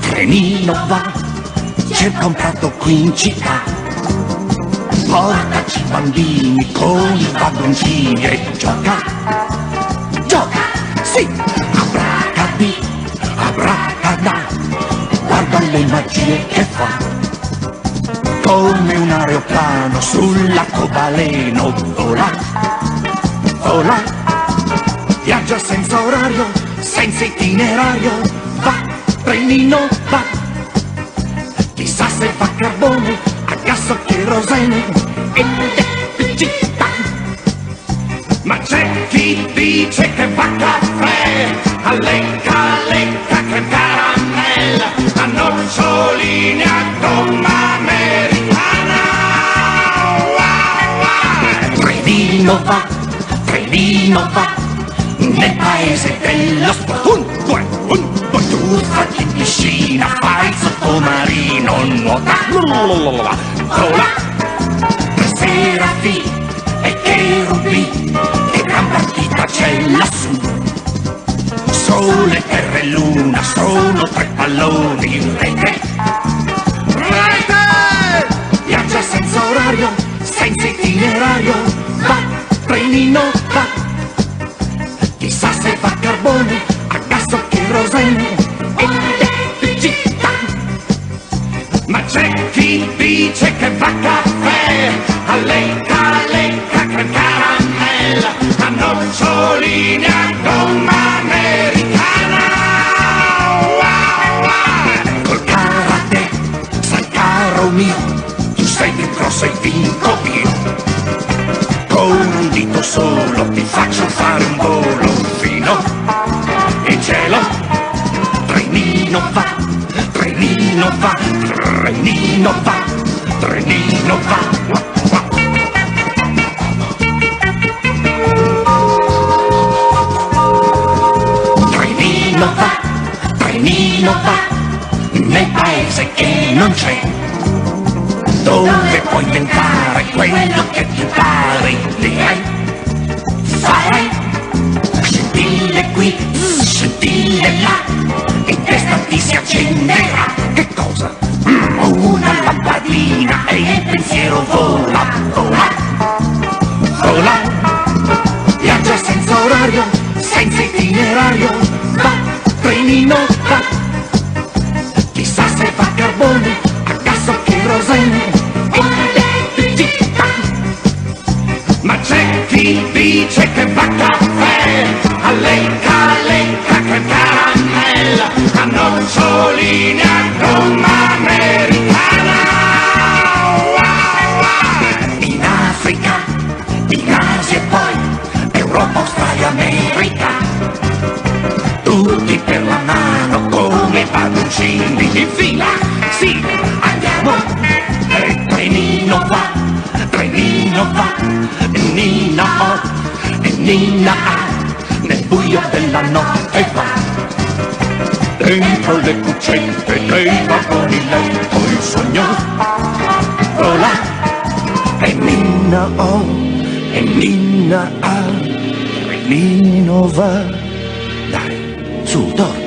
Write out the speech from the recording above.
trenino va, cerca un prato qui in città. Portaci bambini con i vagoncini e gioca, gioca, sì, abracadì, abracadà, guarda le magie che fa. Come un aeroplano sull'arcobaleno vola, vola, viaggia senza orario, senza itinerario, va, trenino va, chissà se fa carbone, a gas o cherosene, ed è città. Ma c'è chi dice che fa caffè, a lecca, lecca, creme caramella, a noccioline, a gomma americana. Trenino va, nel paese dello sport. Un, due, tuffati in piscina, fai il sottomarino, nuota, vola, tre serafi e cherubi, che gran partita c'è lassù. Sole, terra e luna, sono tre palloni in rete. Rete! Viaggia senza orario, senza itinerario, va, trenino va, chissà se fa carbone, a gas o cherosene, ed è città. Ma c'è chi dice che fa caffè, a lecca, lecca, creme caramella, a noccioline, a gomma americana. Col karate, sai caro mio, tu sei più grosso e vinco io. Con un dito solo ti faccio fare un volo fino in cielo. Trenino va, trenino va, trenino va, trenino va. Trenino va, nel paese che non c'è, dove puoi inventare quello che ti pare, direi, farei, scintille qui, scintille là, in testa ti si accenderà, che cosa? Una lampadina e il pensiero vola, vola, vola, viaggia senza orario, senza itinerario, va, trenino va, chissà se fa carbone, a gas o cherosene, ed è città. Ma c'è chi dice che fa caffè, a lecca, lecca, creme caramella, a noccioline, a gomma americana. In Africa, in Asia e poi Europa, Australia, America, tutti per la mano come padroncini in fila, sì, andiamo, e trenino va, Nina O, e Nina A, nel buio della notte va, dentro le cuccette dei vagoni letto il sogno vola, e Nina O, e Nina A, trenino va, dai, su, dormi.